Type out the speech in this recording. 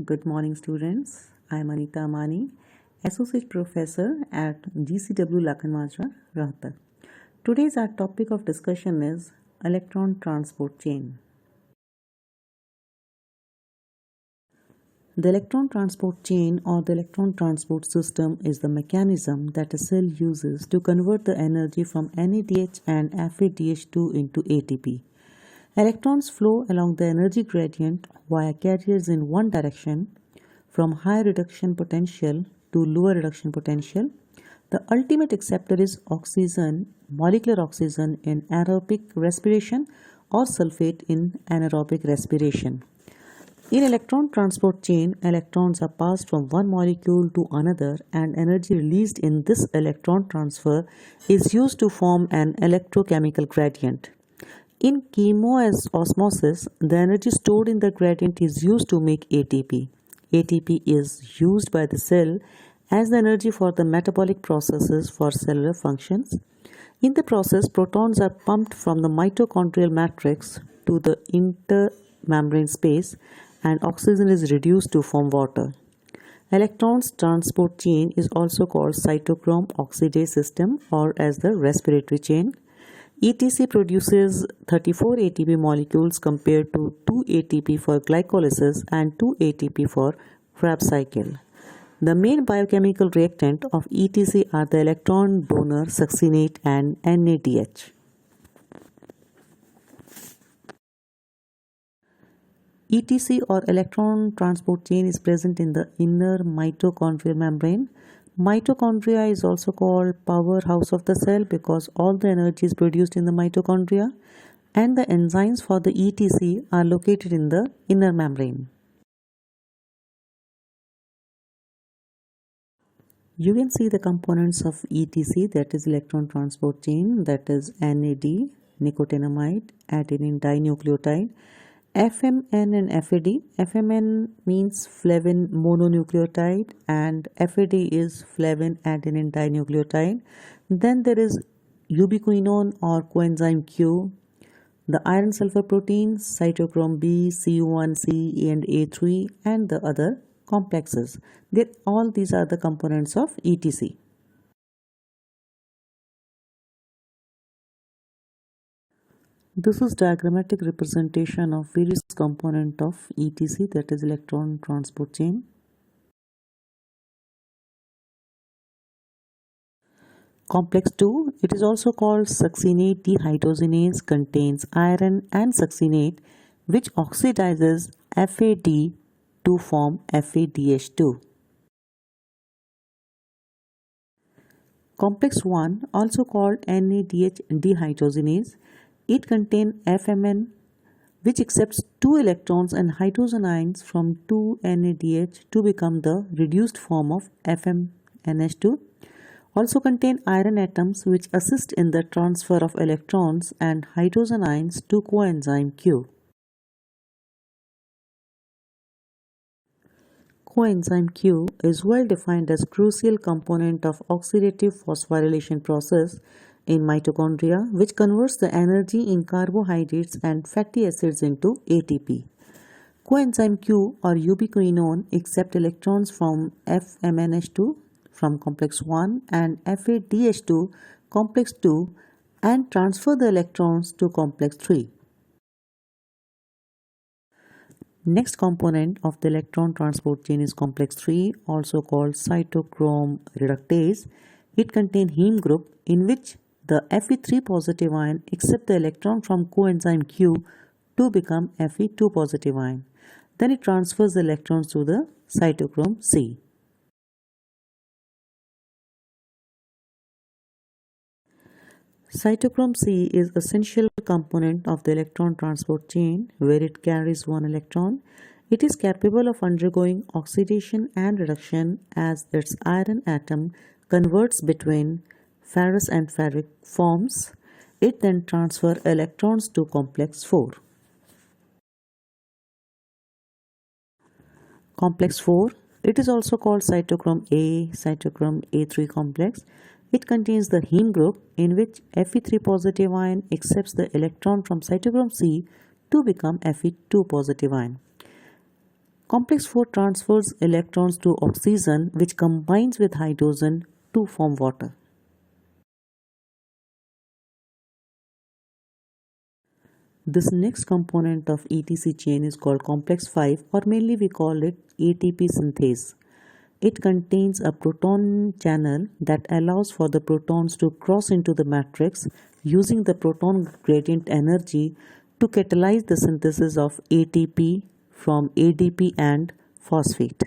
Good morning, students. I am Anita Amani, Associate Professor at GCW Lakanwajra, Rohtak. Today's our topic of discussion is Electron Transport Chain. The electron transport chain or the electron transport system is the mechanism that a cell uses to convert the energy from NADH and FADH2 into ATP. Electrons flow along the energy gradient via carriers in one direction from high reduction potential to lower reduction potential. The ultimate acceptor is oxygen, molecular oxygen in aerobic respiration or sulfate in anaerobic respiration. In electron transport chain, electrons are passed from one molecule to another and energy released in this electron transfer is used to form an electrochemical gradient. In chemoosmosis, the energy stored in the gradient is used to make ATP. ATP is used by the cell as the energy for the metabolic processes for cellular functions. In the process, protons are pumped from the mitochondrial matrix to the intermembrane space and oxygen is reduced to form water. Electrons transport chain is also called cytochrome oxidase system or as the respiratory chain. ETC produces 34 ATP molecules compared to 2 ATP for glycolysis and 2 ATP for Krebs cycle. The main biochemical reactant of ETC are the electron donor succinate and NADH. ETC or electron transport chain is present in the inner mitochondrial membrane. Mitochondria is also called powerhouse of the cell because all the energy is produced in the mitochondria, and the enzymes for the ETC are located in the inner membrane. You can see the components of ETC, that is electron transport chain, that is NAD, nicotinamide, adenine dinucleotide, FMN and FAD. FMN means flavin mononucleotide and FAD is flavin adenine dinucleotide. Then there is ubiquinone or coenzyme Q, the iron sulfur proteins, cytochrome B, CU1C and A3 and the other complexes. All these are the components of ETC. This is diagrammatic representation of various components of ETC, that is electron transport chain. Complex 2, it is also called succinate dehydrogenase, contains iron and succinate which oxidizes FAD to form FADH2. Complex 1, also called NADH dehydrogenase, it contains FMN which accepts 2 electrons and hydrogen ions from 2 NADH to become the reduced form of FMNH2. Also contain iron atoms which assist in the transfer of electrons and hydrogen ions to coenzyme Q. Coenzyme Q is well defined as crucial component of oxidative phosphorylation process in mitochondria, which converts the energy in carbohydrates and fatty acids into ATP. Coenzyme Q or ubiquinone accept electrons from FMNH2 from complex 1 and FADH2 complex 2 and transfer the electrons to complex 3. Next component of the electron transport chain is complex 3, also called cytochrome reductase. It contains heme group in which the Fe3 positive ion accepts the electron from coenzyme Q to become Fe2 positive ion. Then it transfers the electrons to the cytochrome C. Cytochrome C is essential component of the electron transport chain where it carries one electron. It is capable of undergoing oxidation and reduction as its iron atom converts between ferrous and ferric forms. It then transfers electrons to complex 4. Complex 4, it is also called cytochrome A, cytochrome A3 complex. It contains the heme group in which Fe3 positive ion accepts the electron from cytochrome C to become Fe2 positive ion. Complex 4 transfers electrons to oxygen, which combines with hydrogen to form water. This next component of ETC chain is called complex 5, or mainly we call it ATP synthase. It contains a proton channel that allows for the protons to cross into the matrix using the proton gradient energy to catalyze the synthesis of ATP from ADP and phosphate.